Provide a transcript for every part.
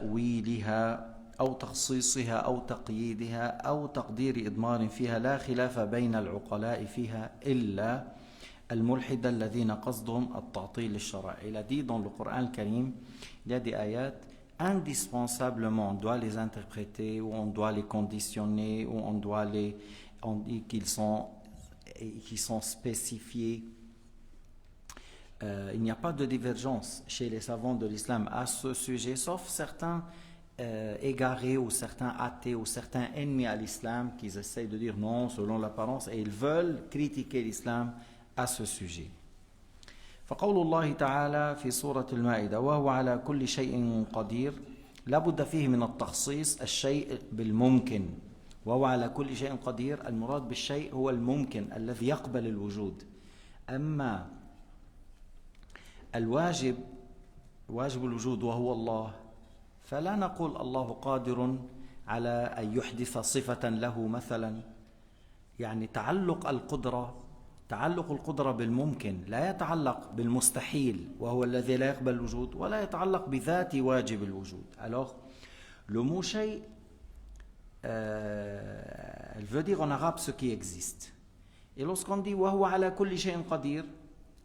تأويلها أو تخصيصها أو تقييدها أو تقدير إضمار فيها لا خلاف بين العقلاء فيها إلا الملحد الذين قصدهم التعطيل الشرعي. Il a dit dans le Coran Karim, il y a des ayats, indispensablement on doit les interpréter, ou on doit les conditionner, ou on dit qu'ils sont spécifiés. Il n'y a pas de divergence chez les savants de l'islam à ce sujet, sauf certains égarés ou certains athées ou certains ennemis à l'islam qui essayent de dire non selon l'apparence, et ils veulent critiquer l'islam à ce sujet. فقول الله تعالى في سورة المائدة وهو على كل شيء قدير لا بد فيه من التخصيص الشيء بالممكن. وهو على كل شيء قدير، المراد بالشيء هو الممكن الذي يقبل الوجود. أما الواجب، واجب الوجود وهو الله، فلا نقول الله قادر على أن يحدث صفة له مثلا. يعني تعلق القدرة بالممكن لا يتعلق بالمستحيل وهو الذي لا يقبل الوجود، ولا يتعلق بذات واجب الوجود. Alors, le mot shay, elle veut dire en arabe ce qui existe. Et lorsqu'on dit وهو على كل شيء قدير,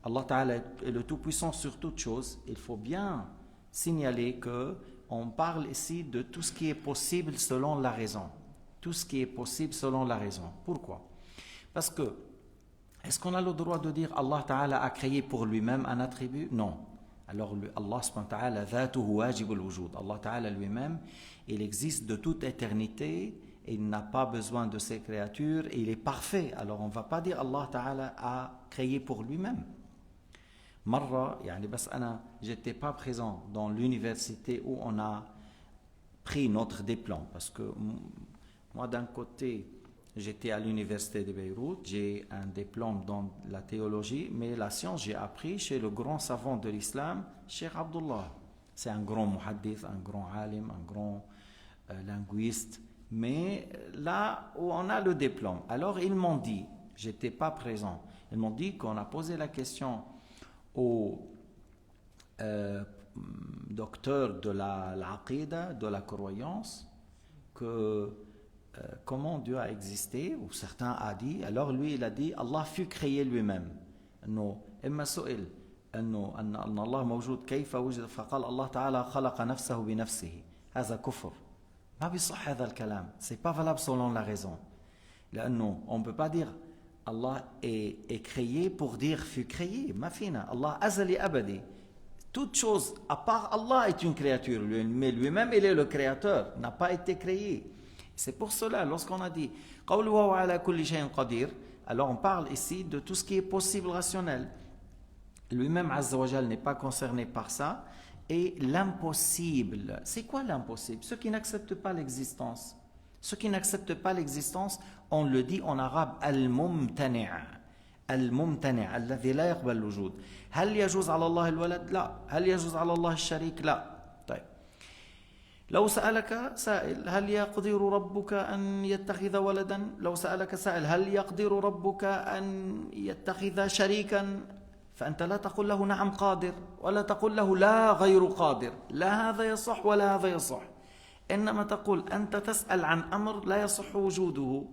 Allah Ta'ala est le tout-puissant sur toutes choses, il faut bien signaler qu'on parle ici de tout ce qui est possible selon la raison. Tout ce qui est possible selon la raison. Pourquoi? Parce que, est-ce qu'on a le droit de dire Allah Ta'ala a créé pour lui-même un attribut? Non. Alors Allah subhanahu wa ta'ala, dhatuhu wajibul wujud. Allah Ta'ala lui-même, il existe de toute éternité, et il n'a pas besoin de ses créatures, et il est parfait. Alors on ne va pas dire Allah Ta'ala a créé pour lui-même. Marra, yani bas ana, j'étais pas présent dans l'université où on a pris notre diplôme, parce que moi d'un côté j'étais à l'université de Beyrouth, j'ai un diplôme dans la théologie, mais la science j'ai appris chez le grand savant de l'islam, Cheikh Abdullah. C'est un grand muhaddith, un grand alim, un grand linguiste, mais là où on a le diplôme. Alors ils m'ont dit, j'étais pas présent, ils m'ont dit qu'on a posé la question au docteur de l'aqida, de la croyance, que comment Dieu a existé, ou certains a dit, alors lui il a dit Allah fut créé lui-même. انه اما سئل انه ان الله موجود كيف وجد فقال الله تعالى خلق نفسه بنفسه. هذا كفر. ما بيصح هذا الكلام. C'est pas valable selon la raison. لانه on peut pas dire Allah est créé pour dire fut créé. Ma fina. Allah azali abadi. Toute chose à part Allah est une créature, mais lui-même il est le créateur, n'a pas été créé. C'est pour cela, lorsqu'on a dit قَوْلُهُ عَلَى كُلِّ شَيْءٍ قَدِيرٍ, alors on parle ici de tout ce qui est possible rationnel. Lui-même Azza wa Jal n'est pas concerné par ça. Et l'impossible, c'est quoi l'impossible? Ceux qui n'acceptent pas l'existence. Ceux qui n'acceptent pas l'existence, on le dit en arabe al-mumtani'. الممتنع الذي لا يقبل الوجود. هل يجوز على الله الولد؟ لا. هل يجوز على الله الشريك؟ لا. طيب لو سألك سائل هل يقدر ربك أن يتخذ ولدا؟ لو سألك سائل هل يقدر ربك أن يتخذ شريكا؟ فأنت لا تقول له نعم قادر، ولا تقول له لا غير قادر. لا هذا يصح ولا هذا يصح. إنما تقول أنت تسأل عن أمر لا يصح وجوده.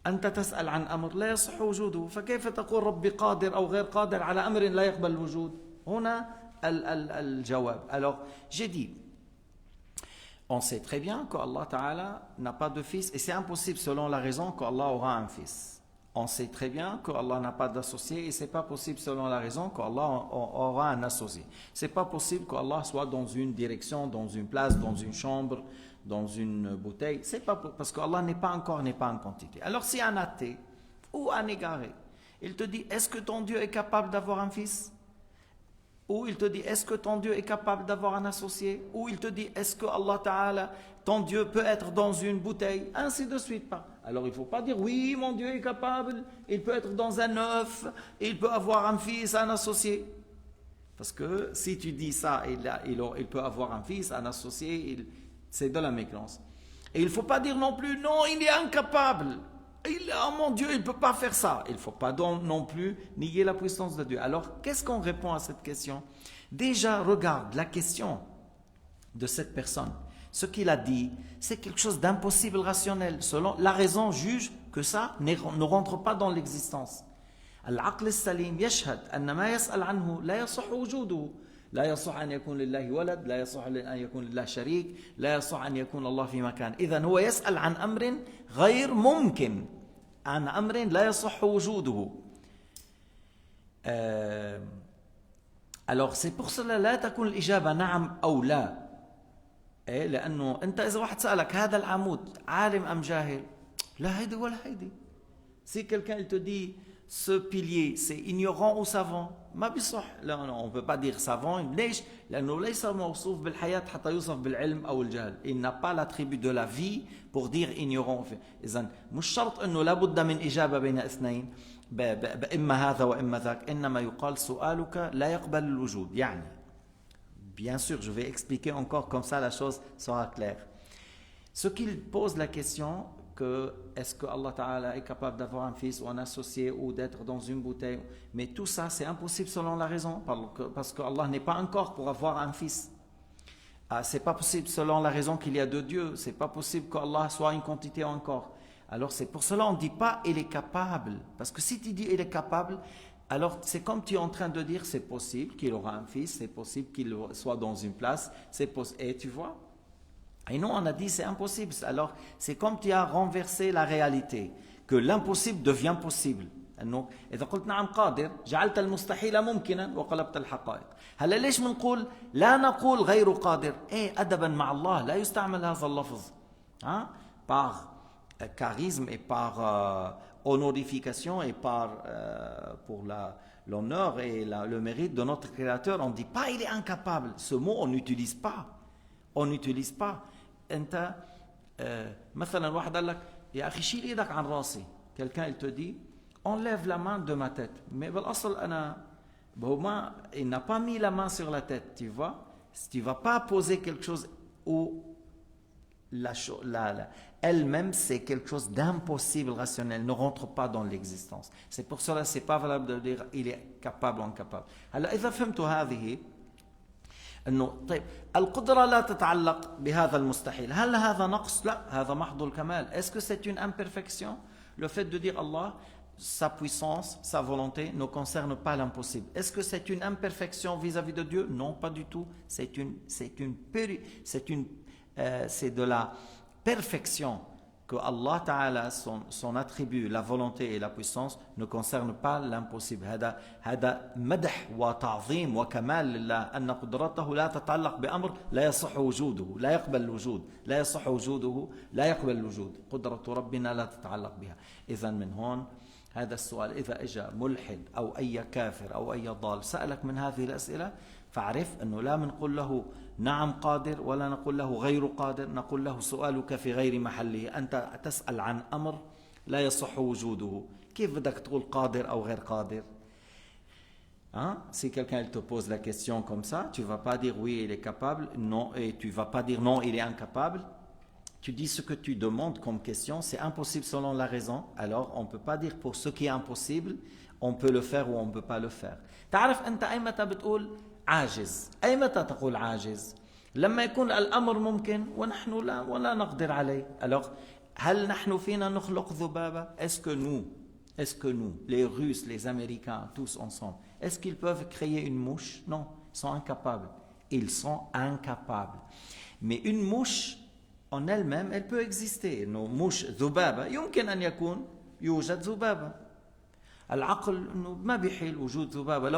أنت تسأل عن أمر لا يصح وجوده، فكيف تقول ربي قادر أو غير قادر على أمر لا يقبل الوجود؟ هنا الجواب. Alors, j'ai dit, on sait très bien qu'Allah Ta'ala n'a pas de fils, et c'est impossible selon la raison qu'Allah aura un fils. On sait très bien qu'Allah n'a pas d'associé, et c'est pas possible selon la raison qu'Allah aura un associé. C'est pas possible qu'Allah soit dans une direction, dans une place, dans une chambre, dans une bouteille. C'est pas parce qu'Allah n'est pas en quantité. Alors si un athée ou un égaré, il te dit est-ce que ton Dieu est capable d'avoir un fils? Ou il te dit est-ce que ton Dieu est capable d'avoir un associé? Ou il te dit est-ce que Allah Ta'ala, ton Dieu peut être dans une bouteille? Ainsi de suite. Alors il ne faut pas dire oui mon Dieu est capable, il peut être dans un œuf, il peut avoir un fils, un associé. Parce que si tu dis ça, il peut avoir un fils, un associé, c'est de la mécréance. Et il ne faut pas dire non plus non il est incapable. Oh mon Dieu, il ne peut pas faire ça. Il ne faut pas non plus nier la puissance de Dieu. Alors, qu'est-ce qu'on répond à cette question? Déjà, regarde la question. de cette personne. Ce qu'il a dit, c'est quelque chose d'impossible rationnel. Selon la raison juge que ça ne rentre pas dans l'existence. العقل السليم يشهد أن ما يسأل عنه لا يصح وجوده. لا يصح أن يكون لله ولد، لا يصح أن يكون لله شريك، لا يصح أن يكون الله في مكان. إذن هو يسأل عن أمر غير ممكن، عن أمر لا يصح وجوده. Alors c'est pour cela لا تكون الإجابة نعم أو لا. إيه لأنه أنت إذا واحد سألك هذا العمود عالم أم جاهل؟ لا هيدي ولا هيدي. Si quelqu'un il te dit ce pilier c'est ignorant ou savant ما بيصح. لا on ne peut pas dire savant. ليش؟ لأنه ليس موصوف بالحياة حتى يوصف بالعلم أو الجهل. Il n'a pas l'attribut de la vie pour dire ignorant. إذن مش شرط أنه لابد من إجابة بين اثنين إما هذا وإما ذاك. إنما يقال سؤالك لا يقبل الوجود. يعني bien sûr je vais expliquer encore comme ça la chose sera claire. Ce qu'il pose la question que est-ce que Allah Ta'ala est capable d'avoir un fils ou un associé ou d'être dans une bouteille, mais tout ça c'est impossible selon la raison parce que Allah n'est pas un corps pour avoir un fils. C'est pas possible selon la raison qu'il y a de Dieu. C'est pas possible qu'Allah soit une quantité en corps. Alors c'est pour cela on ne dit pas il est capable, parce que si tu dis il est capable, alors c'est comme tu es en train de dire c'est possible qu'il aura un fils, c'est possible qu'il soit dans une place, c'est possible. Et tu vois. Et nous on a dit c'est impossible. Alors c'est comme tu as renversé la réalité, que l'impossible devient possible. انه اذا قلت نعم قادر جعلت المستحيل ممكنا وقلبت الحقائق. هلا ليش بنقول لا نقول غير قادر؟ ايه ادبا مع الله لا يستعمل هذا اللفظ. par charisme et par honorification et pour l'honneur et le mérite de notre Créateur, on ne dit pas il est incapable. Ce mot on n'utilise pas. On n'utilise pas. انت مثلا واحد قال لك يا اخي شيل ايدك عن راسي. Quelqu'un il te dit enlève la main de ma tête. Mais بالاصل انا il n'a pas mis la main sur la tête, tu vois. Tu ne vas pas poser quelque chose où elle-même c'est quelque chose d'impossible rationnel, ne rentre pas dans l'existence. C'est pour cela c'est pas valable de dire il est capable ou incapable. هلا اذا فهمت هذه انه طيب القدره لا تتعلق بهذا المستحيل، هل هذا نقص؟ لا هذا محض الكمال. Est-ce que c'est une imperfection? Le fait de dire Allah, sa puissance, sa volonté ne concerne pas l'impossible. Est-ce que c'est une imperfection vis-à-vis de Dieu? Non, pas du tout. C'est de la perfection que Allah Ta'ala, son attribut, la volonté et la puissance ne concernent pas l'impossible. هذا مدح وتعظيم وكمال لله أن قدرته لا تتعلق بأمر لا يصح وجوده، لا يقبل الوجود، لا يصح وجوده، لا يقبل الوجود. قدرة ربنا لا تتعلق بها. إذن من هون هذا السؤال إذا إجا ملحد أو أي كافر أو أي ضال سألك من هذه الأسئلة فاعرف أنه لا بنقول له نعم قادر ولا نقول له غير قادر، نقول له سؤالك في غير محله. أنت تسأل عن أمر لا يصح وجوده، كيف بدك تقول قادر أو غير قادر؟ Si quelqu'un te pose la question comme ça, tu ne vas pas dire oui il est capable, non, et tu ne vas pas dire non il est incapable. Tu dis ce que tu demandes comme question, c'est impossible selon la raison. Alors on ne peut pas dire pour ce qui est impossible, on peut le faire ou on ne peut pas le faire. تعرف أنت أي متى بتقول عاجز؟ أي متى تقول عاجز؟ لما يكون الأمر ممكن ونحن ولا نقدر عليه. Alors هل نحن فينا نخلق ذبابة؟ Est-ce que nous, les Russes, les Américains, tous ensemble, est-ce qu'ils peuvent créer une mouche? Non, ils sont incapables. Ils sont incapables. Mais une mouche en elle-même, elle peut exister. Nos mouches ذبابة يمكن أن يوجد ذبابة. العقل إنه ما بيحيل وجود ذبابة.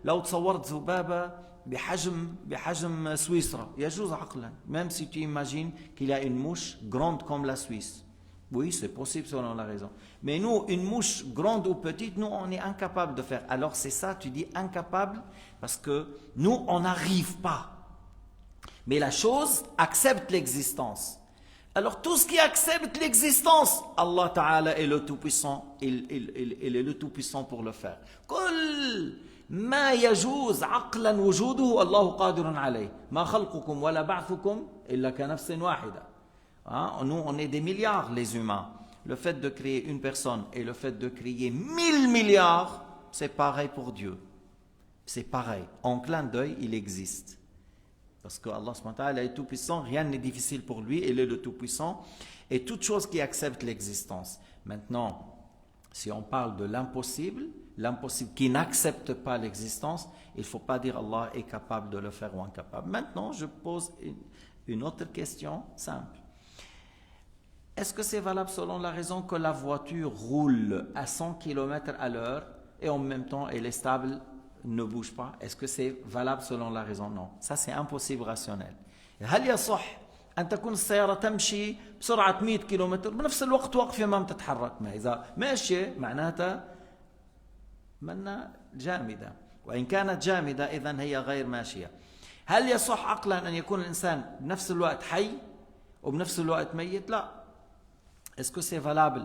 لو تصورت ذبابة بحجم سويسرا يجوز عقلا. Même si tu imagines qu'il y a une mouche grande comme la Suisse. Oui, c'est possible selon la raison. Mais nous, une mouche grande ou petite, nous, on est incapable de faire. Alors c'est ça, tu dis incapable, parce que nous, on n'arrive pas. Mais la chose accepte l'existence. Alors tout ce qui accepte l'existence, Allah Ta'ala est le Tout-Puissant, il est le Tout-Puissant pour le faire. كل ما يجوز عقلا وجوده الله قادر عليه ما خلقكم ولا بعثكم إلا كنفس واحدة. Nous, on est des milliards, les humains. Le fait de créer une personne et le fait de créer 1000 milliards, c'est pareil pour Dieu. C'est pareil. En clin d'œil, il existe. Parce que Allah subhanahu wa ta'ala est tout-puissant, rien n'est difficile pour lui, il est le tout-puissant, et toute chose qui accepte l'existence. Maintenant, si on parle de l'impossible qui n'accepte pas l'existence, il ne faut pas dire Allah est capable de le faire ou incapable. Maintenant, je pose une autre question simple. Est-ce que c'est valable selon la raison que la voiture roule à 100 km à l'heure et en même temps elle est stable, ne bouge pas? Est-ce que c'est valable selon la raison? Non. Ça c'est impossible rationnel. هل يصح أن تكون السيارة تمشي بسرعة 100 كيلومتر بنفس الوقت واقفة ما بتتحرك؟ ما إذا ماشية معناتها منها جامدة، وإن كانت جامدة إذن هي غير ماشية. هل يصح عقلا أن يكون الإنسان بنفس الوقت حي وبنفس الوقت ميت؟ لا. Est-ce que c'est valable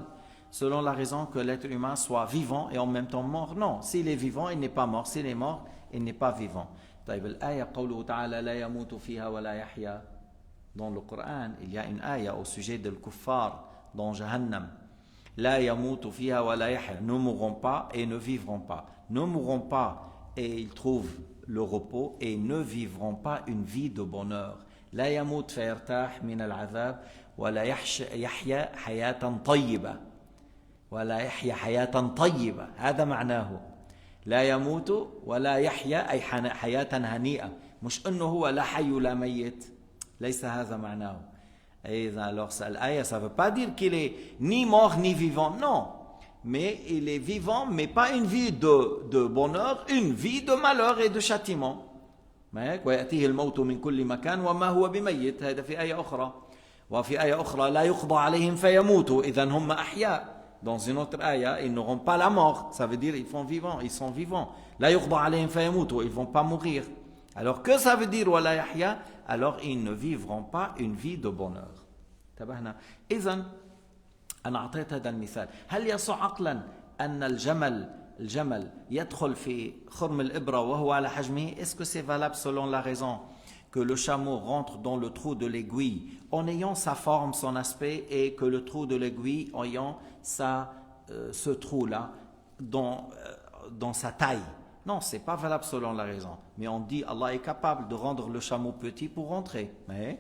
selon la raison que l'être humain soit vivant et en même temps mort? Non. S'il est vivant, il n'est pas mort. S'il est mort, il n'est pas vivant. طيب الآية قوله تعالى لا يموت فيها ولا يحيا. Dans le Coran, il y a une ayah au sujet de kuffar dans Jahannam. La yamutu fiha wa la yahya. Ne mourront pas et ne vivront pas. Ne mourront pas et ils trouvent le repos et ne vivront pas une vie de bonheur. La yamut fayartah min al-azab wa la yahya hayatan tayyiba. Wa la yahya hayatan tayyiba. هذا معناه. لا يموت ولا يحيا أي حياة هنيئة. مش إنه هو لا حي ولا ميت. ليس هذا معناه. Et alors, l'ayah, ça ne veut pas dire qu'il est ni mort ni vivant, non. Mais il est vivant, mais pas une vie de bonheur, une vie de malheur et de châtiment. ويأتيه الموت من كل مكان وما هو بميت. هذا في آية أخرى. وفي آية أخرى لا يقضى عليهم فيموتوا إذا هم أحياء. Dans une autre ayah, ils n'auront pas la mort. Ça veut dire ils sont vivants. لا يقضى عليهم فيموتوا. Ils ne vont pas mourir. Alors que ça veut dire ولا يحيا? Alors ils ne vivront pas une vie de bonheur. انتبهنا؟ إذن أنا أعطيت هذا المثال. هل يصح عقلا أن الجمل يدخل في خرم الإبرة وهو على حجمه? Est-ce que c'est valable selon la raison que le chameau rentre dans le trou de l'aiguille en ayant sa forme, son aspect, et que le trou de l'aiguille ayant ce trou-là dans sa taille? Non, ce n'est pas valable selon la raison. Mais on dit Allah est capable de rendre le chameau petit pour rentrer. Mais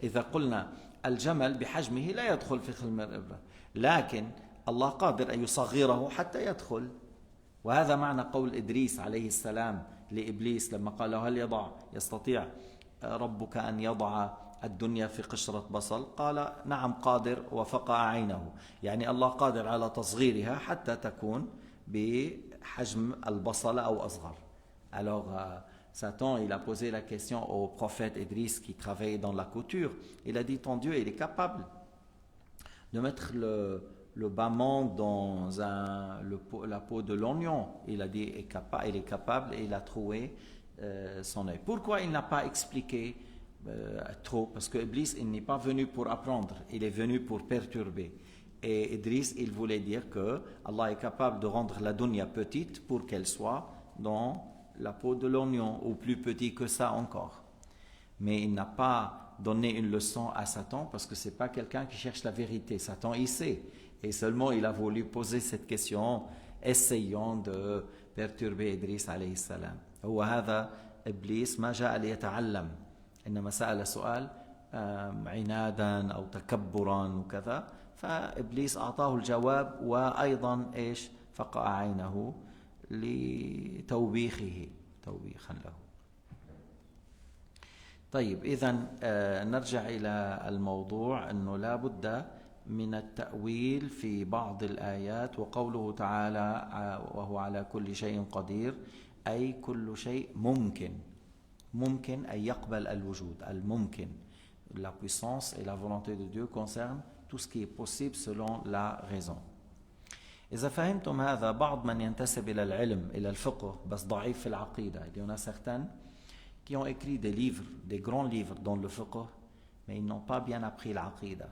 إذا قلنا الجمل بحجمه لا يدخل في خرم الإبرة لكن الله قادر أن يصغره حتى يدخل. وهذا معنى قول إدريس عليه السلام لإبليس لما قال له هل يستطيع ربك أن يضع الدنيا في قشرة بصل؟ قال نعم قادر وفقع عينه. يعني الله قادر على تصغيرها حتى تكون بحجم البصل أو أصغر. Alors Satan, il a posé la question au prophète Idriss qui travaillait dans la couture. Il a dit ton Dieu, il est capable de mettre le bâton dans la peau de l'oignon. Il a dit il est capable et il a trouvé son œil. Pourquoi il n'a pas expliqué trop? Parce que Iblis, il n'est pas venu pour apprendre, il est venu pour perturber. Et Idriss, il voulait dire que Allah est capable de rendre la dunya petite pour qu'elle soit dans la peau de l'oignon, ou plus petit que ça encore. Mais il n'a pas donné une leçon à Satan parce que ce n'est pas quelqu'un qui cherche la vérité. Satan, il sait. Et seulement il a voulu poser cette question, essayant de perturber Idriss alayhi salam. هو هذا إبليس ما جاء ليتعلم إنما سأل سؤال عنادا أو تكبرا وكذا فإبليس أعطاه الجواب وأيضا إيش فقع عينه لتوبيخه توبيخا له. طيب إذن نرجع إلى الموضوع أنه لا بد من التأويل في بعض الآيات. وقوله تعالى وهو على كل شيء قدير أي كل شيء ممكن أي يقبل الوجود الممكن. La puissance et la volonté de Dieu concernent tout ce qui est possible selon la raison. إذا فهمتم هذا بعض من ينتسب إلى العلم إلى الفقه بس ضعيف في العقيدة. Il y en a certains qui ont écrit des livres, des grands livres dans le fiqh, mais ils n'ont pas bien appris l'aqida.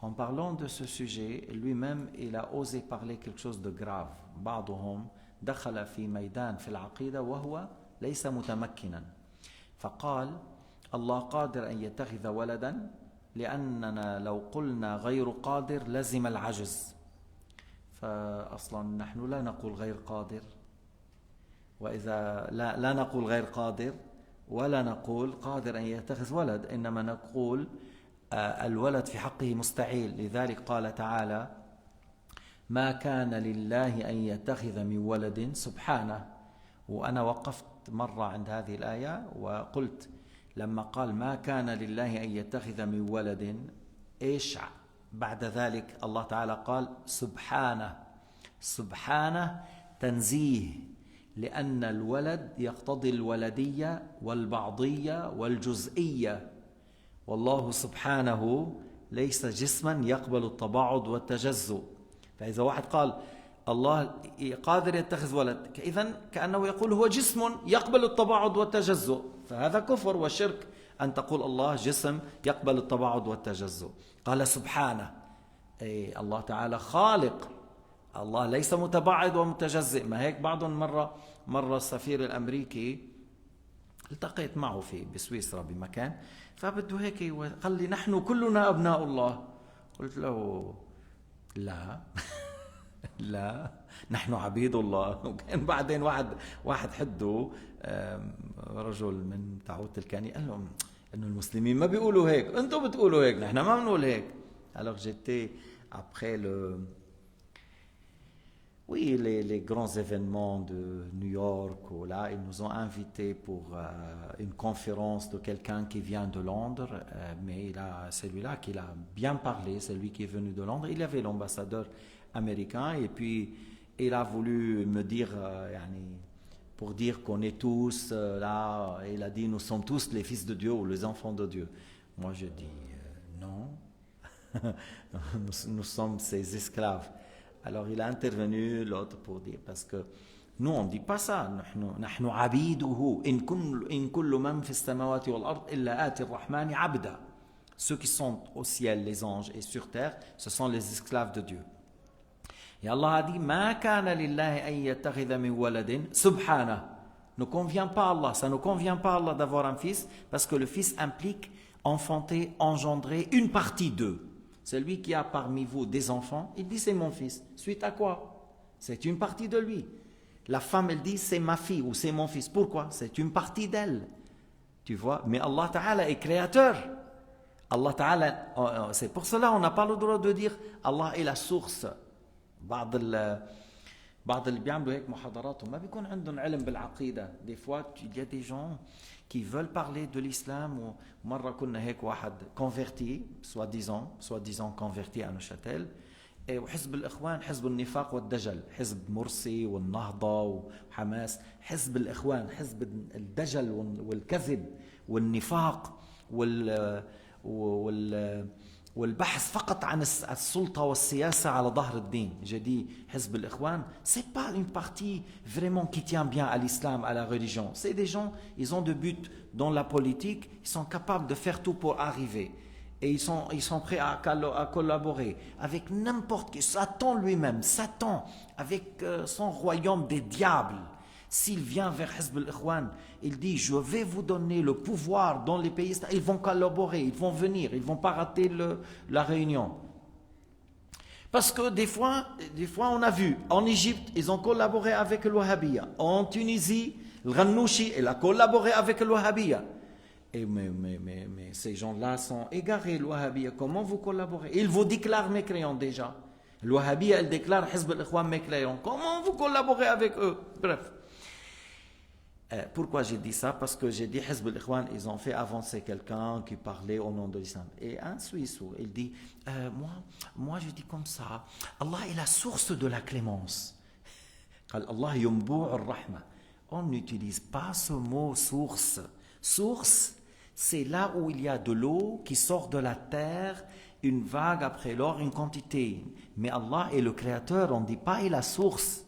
En parlant de ce sujet, lui-même, il a osé parler quelque chose de grave. بعضهم دخل في ميدان في العقيدة وهو ليس متمكنا. فقال الله قادر أن يتخذ ولدا لأننا لو قلنا غير قادر لزم العجز. فأصلا نحن لا نقول غير قادر. وإذا لا نقول غير قادر ولا نقول قادر أن يتخذ ولد، إنما نقول الولد في حقه مستحيل. لذلك قال تعالى: ما كان لله أن يتخذ من ولد سبحانه. وأنا وقفت مرة عند هذه الآية وقلت لما قال ما كان لله أن يتخذ من ولد، إيش بعد ذلك؟ الله تعالى قال سبحانه. سبحانه تنزيه، لأن الولد يقتضي الولدية والبعضية والجزئية، والله سبحانه ليس جسما يقبل التباعد والتجزؤ. فإذا واحد قال الله قادر يتخذ ولد، إذن كأنه يقول هو جسم يقبل التباعد والتجزؤ، فهذا كفر وشرك أن تقول الله جسم يقبل التباعد والتجزؤ. قال سبحانه، أي الله تعالى خالق، الله ليس متباعد ومتجزئ. ما هيك بعضهم مرة السفير الأمريكي التقيت معه بسويسرا بمكان، فبده هيك قال لي نحن كلنا أبناء الله. قلت له لا لا، نحن عبيد الله. وكان بعدين واحد حده رجل من تعوت الكاني قال لهم انه المسلمين ما بيقولوا هيك، انتم بتقولوا هيك، نحن ما بنقول هيك. Alors j'étais après les grands événements de New York, où là, ils nous ont invités pour une conférence de quelqu'un qui vient de Londres, mais celui-là qui a bien parlé, celui qui est venu de Londres, il y avait l'ambassadeur américain, et puis il a voulu me dire, pour dire qu'on est tous là, il a dit nous sommes tous les fils de Dieu ou les enfants de Dieu. Moi je dis non, nous sommes ses esclaves. Alors il a intervenu l'autre pour dire, parce que nous on ne dit pas ça, نحن عبيده إن كل من في السماوات والأرض إلا آتي الرحمن عبدا. Ceux qui sont au ciel, les anges, et sur terre, ce sont les esclaves de Dieu. Et Allah a dit ما كان لله أن يتخذ من ولد سبحانه. Ne convient pas à Allah, ça ne convient pas à Allah d'avoir un fils, parce que le fils implique enfanter, engendrer une partie d'eux. Celui qui a parmi vous des enfants, il dit c'est mon fils. Suite à quoi? C'est une partie de lui. La femme, elle dit c'est ma fille ou c'est mon fils. Pourquoi? C'est une partie d'elle. Tu vois? Mais Allah Ta'ala est créateur. Allah Ta'ala, c'est pour cela on n'a pas le droit de dire Allah est la source. بعض اللي بيعملوا هيك محاضرات وما بيكون عندهم علم بالعقيدة. Des fois, il y a des gens qui veulent parler de l'islam. ومرة كنا هيك واحد converti, soi-disant converti à Neuchâtel, وحزب الإخوان حزب النفاق والدجل، حزب مرسي والنهضة وحماس، حزب الإخوان حزب الدجل والكذب والنفاق والبحث فقط عن السلطة والسياسة على ظهر الدين. J'ai dit حزب الإخوان, c'est pas une partie vraiment qui tient bien à l'islam, à la religion. C'est des gens, ils ont de buts dans la politique, ils sont capables de faire tout pour arriver. Et ils sont prêts à collaborer avec n'importe qui. Satan lui-même, Satan, avec son royaume des diables. S'il vient vers Hizb al-Ikhwan, il dit je vais vous donner le pouvoir dans les pays, ils vont collaborer, ils vont venir, ils ne vont pas rater la réunion. Parce que des fois on a vu, en Égypte, ils ont collaboré avec le Wahhabiyya. En Tunisie, le Ghannouchi, il a collaboré avec le Wahhabiyya. Et mais ces gens-là sont égarés, le Wahhabiyya. Comment vous collaborez? Ils vous déclarent mécréants déjà. Le Wahhabiyya, il déclare Hizb al-Ikhwan mécréants. Comment vous collaborez avec eux? Bref. Pourquoi j'ai dit ça? Parce que j'ai dit Hizb al-Ikhwan, ils ont fait avancer quelqu'un qui parlait au nom de l'islam. Et un Suisse, il dit moi je dis comme ça, Allah est la source de la clémence. Allah yumbu' ar-rahma. On n'utilise pas ce mot source. Source, c'est là où il y a de l'eau qui sort de la terre, une vague après l'autre, une quantité. Mais Allah est le créateur, on ne dit pas il est la source.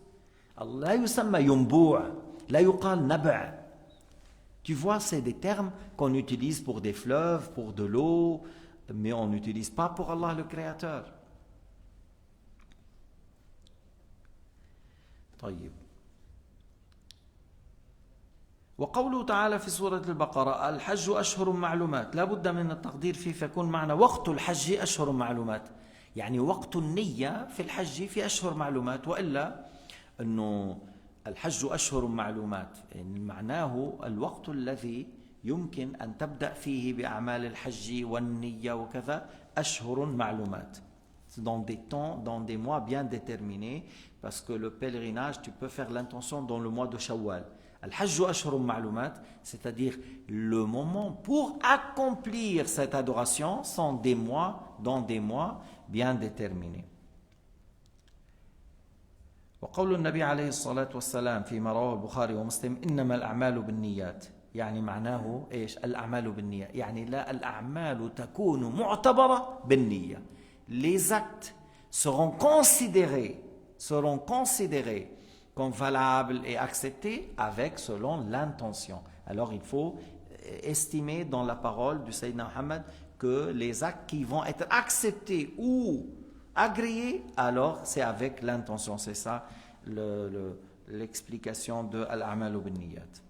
Allah yusamma yumbu'. La yuqal nab'. Tu vois, c'est des termes qu'on utilise pour des fleuves, pour de l'eau, mais on n'utilise pas pour Allah le Créateur. طيب. وقوله تعالى في سورة البقرة الحج أشهر معلومات، لا بد من التقدير فيه، فيكون معنى وقت الحج أشهر معلومات، يعني وقت النية في الحج في أشهر معلومات، وإلا أنه الحج أشهر معلومات، يعني معناه الوقت الذي يمكن أن تبدأ فيه بأعمال الحج والنية وكذا أشهر معلومات. Dans des temps, dans des mois bien déterminés, parce que le pèlerinage, tu peux faire l'intention dans le mois de Shawwal. Al-Hajj ashhurun ma'lumat, c'est-à-dire le moment pour accomplir cette adoration sont des mois, dans des mois bien déterminés. وقول النبي عليه الصلاة والسلام فيما رواه البخاري ومسلم إنما الأعمال بالنيات يعني معناه إيش الأعمال بالنية يعني لا الأعمال تكون معتبرة بالنية. Les actes seront considérés comme valables et acceptés avec selon l'intention. Alors il faut estimer dans la parole du Sayyidina Muhammad que les actes qui vont être acceptés ou agréés, alors c'est avec l'intention. C'est ça l'explication de Al-A'malu bin-Niyat.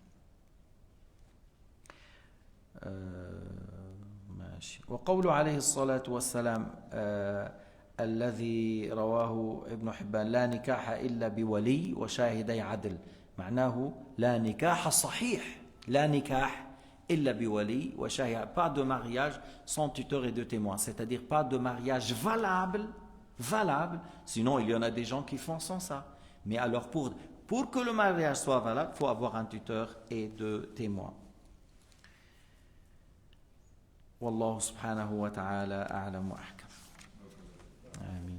وقوله عليه الصلاة والسلام الذي رواه ابن حبان لا نكاح إلا بولي وشاهدي عدل معناه لا نكاح صحيح لا نكاح إلا بولي وشاهد pas de mariage sans tuteur et de témoin, c'est-à-dire pas de mariage valable sinon il y en a des gens qui font sans ça, mais alors pour que le mariage soit valable il faut avoir un tuteur et deux témoins. والله سبحانه وتعالى أعلم وأحكم. آمين.